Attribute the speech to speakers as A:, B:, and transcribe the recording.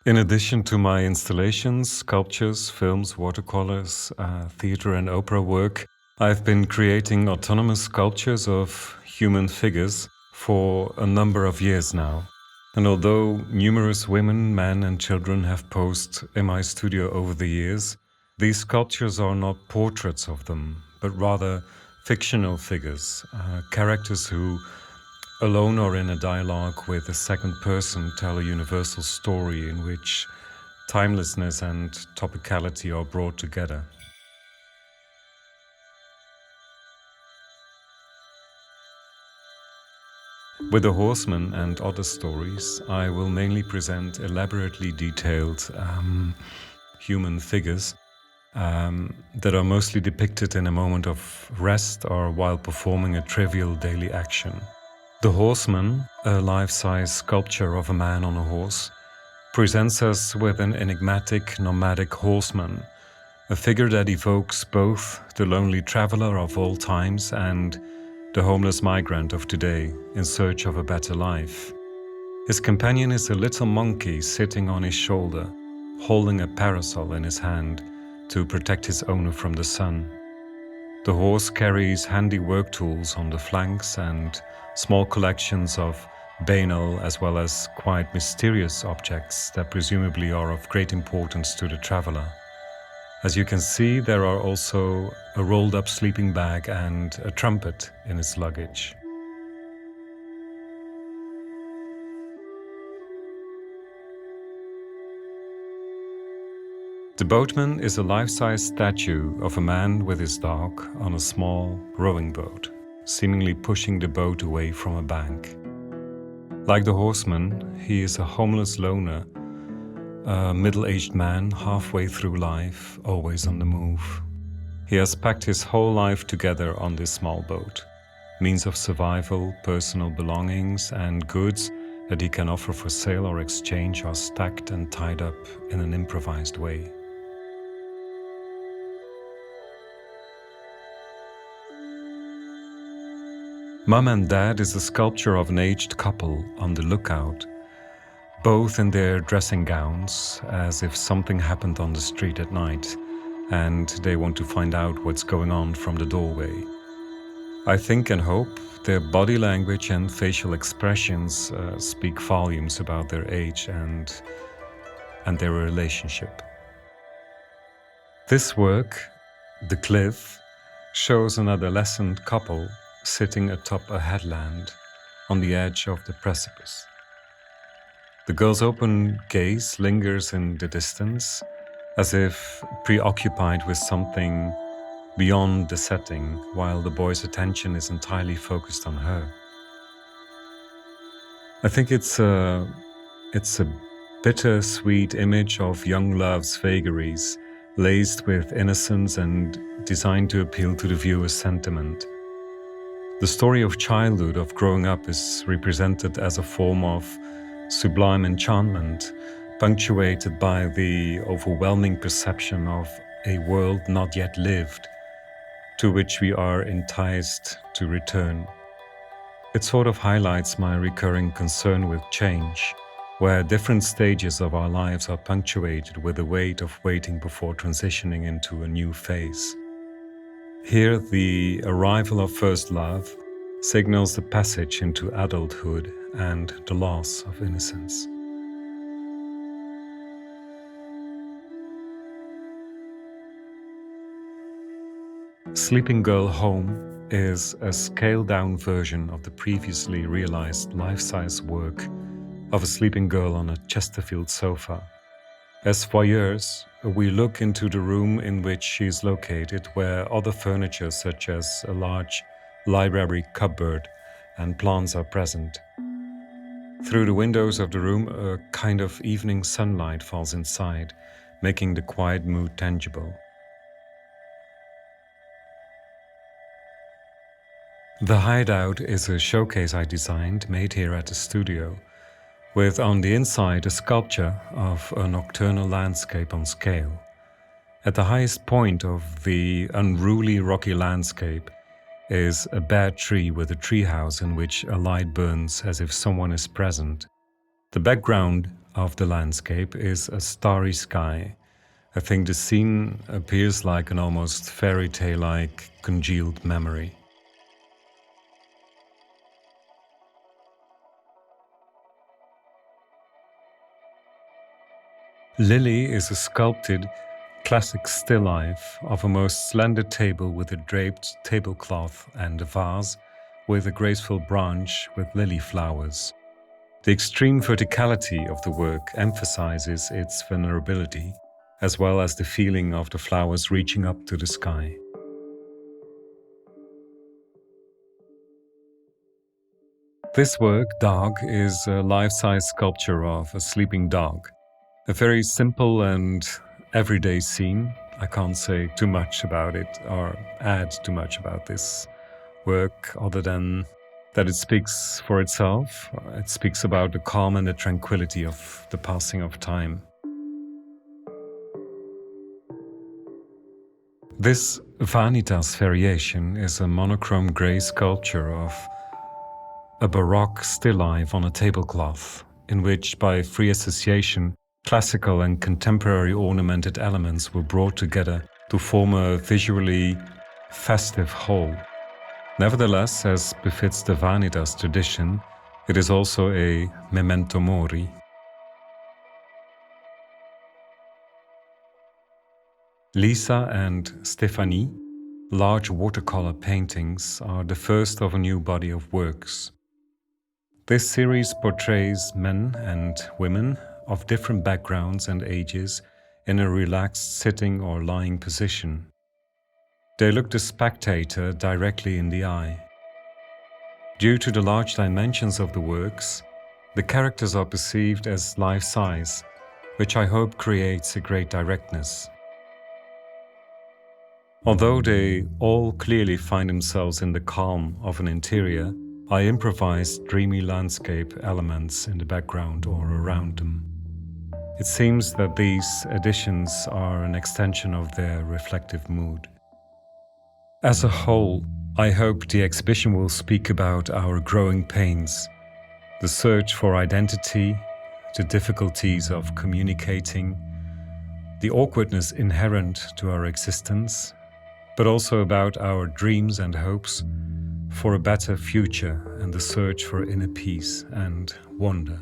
A: In addition to my installations, sculptures, films, watercolors, theater and opera work, I've been creating autonomous sculptures of human figures for a number of years now. And although numerous women, men and children have posed in my studio over the years, these sculptures are not portraits of them, but rather fictional figures, characters who, alone or in a dialogue with a second person, tell a universal story in which timelessness and topicality are brought together. With the Horseman and other stories, I will mainly present elaborately detailed human figures that are mostly depicted in a moment of rest or while performing a trivial daily action. The Horseman, a life-size sculpture of a man on a horse, presents us with an enigmatic nomadic horseman, a figure that evokes both the lonely traveler of all times and the homeless migrant of today in search of a better life. His companion is a little monkey sitting on his shoulder, holding a parasol in his hand to protect his owner from the sun. The horse carries handy work tools on the flanks and small collections of banal as well as quite mysterious objects that presumably are of great importance to the traveler. As you can see, there are also a rolled-up sleeping bag and a trumpet in his luggage. The Boatman is a life-size statue of a man with his dog on a small rowing boat, seemingly pushing the boat away from a bank. Like the Horseman, he is a homeless loner, a middle-aged man halfway through life, always on the move. He has packed his whole life together on this small boat. Means of survival, personal belongings and goods that he can offer for sale or exchange are stacked and tied up in an improvised way. Mum and Dad is a sculpture of an aged couple on the lookout, both in their dressing gowns, as if something happened on the street at night, and they want to find out what's going on from the doorway. I think and hope their body language and facial expressions speak volumes about their age and their relationship. This work, The Cliff, shows an adolescent couple sitting atop a headland on the edge of the precipice. The girl's open gaze lingers in the distance, as if preoccupied with something beyond the setting, while the boy's attention is entirely focused on her. I think it's a bittersweet image of young love's vagaries, laced with innocence and designed to appeal to the viewer's sentiment. The story of childhood, of growing up, is represented as a form of sublime enchantment, punctuated by the overwhelming perception of a world not yet lived, to which we are enticed to return. It sort of highlights my recurring concern with change, where different stages of our lives are punctuated with the weight of waiting before transitioning into a new phase. Here, the arrival of first love signals the passage into adulthood and the loss of innocence. Sleeping Girl Home is a scaled-down version of the previously realized life-size work of a sleeping girl on a Chesterfield sofa. As voyeurs, we look into the room in which she is located, where other furniture such as a large library cupboard and plants are present. Through the windows of the room, a kind of evening sunlight falls inside, making the quiet mood tangible. The Hideout is a showcase I designed, made here at the studio, with on the inside a sculpture of a nocturnal landscape on scale. At the highest point of the unruly rocky landscape is a bare tree with a treehouse in which a light burns as if someone is present. The background of the landscape is a starry sky. I think the scene appears like an almost fairy tale-like congealed memory. Lilly is a sculpted, classic still life of a most slender table with a draped tablecloth and a vase with a graceful branch with lily flowers. The extreme verticality of the work emphasizes its vulnerability, as well as the feeling of the flowers reaching up to the sky. This work, Dog, is a life-size sculpture of a sleeping dog. A very simple and everyday scene. I can't say too much about it or add too much about this work other than that it speaks for itself. It speaks about the calm and the tranquility of the passing of time. This Vanitas variation is a monochrome grey sculpture of a Baroque still life on a tablecloth, in which, by free association, classical and contemporary ornamented elements were brought together to form a visually festive whole. Nevertheless, as befits the Vanitas tradition, it is also a memento mori. Lisa and Stephanie, large watercolor paintings, are the first of a new body of works. This series portrays men and women of different backgrounds and ages in a relaxed sitting or lying position. They look the spectator directly in the eye. Due to the large dimensions of the works, the characters are perceived as life-size, which I hope creates a great directness. Although they all clearly find themselves in the calm of an interior, I improvised dreamy landscape elements in the background or around them. It seems that these additions are an extension of their reflective mood. As a whole, I hope the exhibition will speak about our growing pains, the search for identity, the difficulties of communicating, the awkwardness inherent to our existence, but also about our dreams and hopes for a better future and the search for inner peace and wonder.